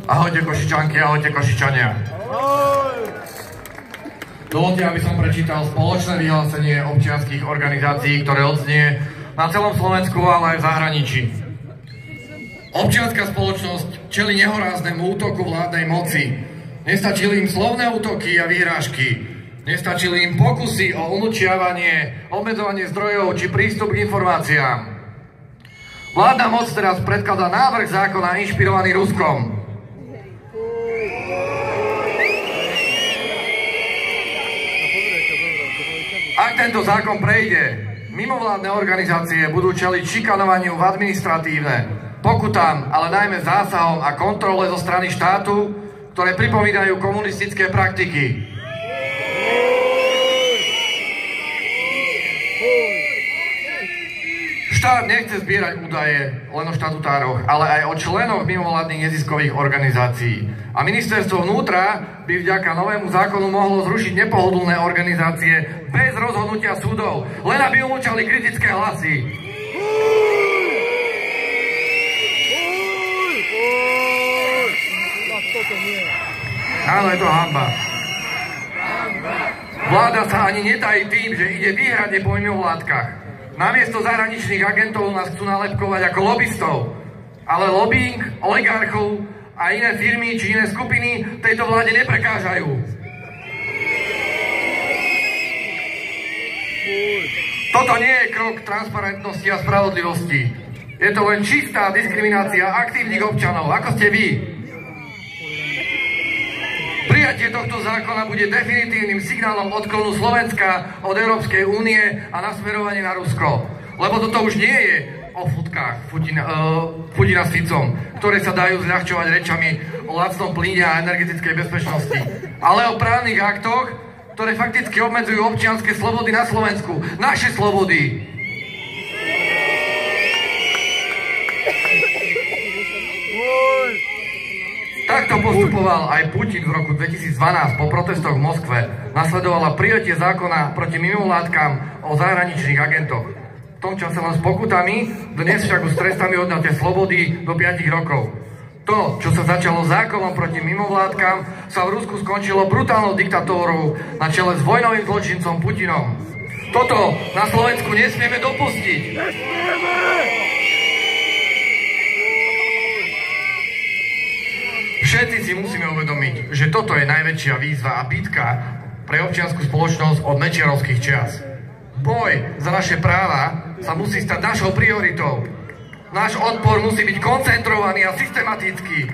Ahojte Košičanky, ahojte Košičania. Dovoľte, aby som prečítal spoločné vyhlásenie občianskych organizácií, ktoré odznie na celom Slovensku, ale aj v zahraničí. Občianska spoločnosť čelí nehoráznemu útoku vládnej moci. Nestačili im slovné útoky a vyhrážky. Nestačili im pokusy o umlčiavanie, obmedzovanie zdrojov či prístup k informáciám. Vládna moc teraz predkladá návrh zákona inšpirovaný Ruskom. Ak tento zákon prejde, mimovládne organizácie budú čeliť šikanovaniu v administratívne, pokutám, ale najmä zásahom a kontrole zo strany štátu, ktoré pripomínajú komunistické praktiky. Štát nechce zbierať údaje len o štatutároch, ale aj o členoch mimovládnych neziskových organizácií. A ministerstvo vnútra by vďaka novému zákonu mohlo zrušiť nepohodlné organizácie bez rozhodnutia súdov, len aby umlčali kritické hlasy. Áno, je to hanba. Vláda sa ani netají tým, že ide výhradne po mimovládkach. Namiesto zahraničných agentov nás chcú nalepkovať ako lobistov. Ale lobbying, oligarchov a iné firmy či iné skupiny tejto vláde neprekážajú. Toto nie je krok transparentnosti a spravodlivosti. Je to len čistá diskriminácia aktívnych občanov, ako ste vy. Prijatie tohto zákona bude definitívnym signálom odklonu Slovenska od Európskej únie a nasmerovanie na Rusko. Lebo toto už nie je o futkách Putina s Ficom, ktoré sa dajú zľahčovať rečami o lacnom plyne a energetickej bezpečnosti, ale o právnych aktoch, ktoré fakticky obmedzujú občianske slobody na Slovensku. Naše slobody. Takto postupoval aj Putin v roku 2012 po protestoch v Moskve. Nasledovalo prijatie zákona proti mimovládkam o zahraničných agentoch. V tom čase len s pokutami, dnes však už s trestami odňatia slobody do 5 rokov. To, čo sa začalo zákonom proti mimovládkam, sa v Rusku skončilo brutálnou diktatórou na čele s vojnovým zločincom Putinom. Toto na Slovensku nesmieme dopustiť. Všetci si musíme uvedomiť, že toto je najväčšia výzva a bitka pre občiansku spoločnosť od mečiarovských čias. Boj za naše práva sa musí stať našou prioritou. Náš odpor musí byť koncentrovaný a systematický.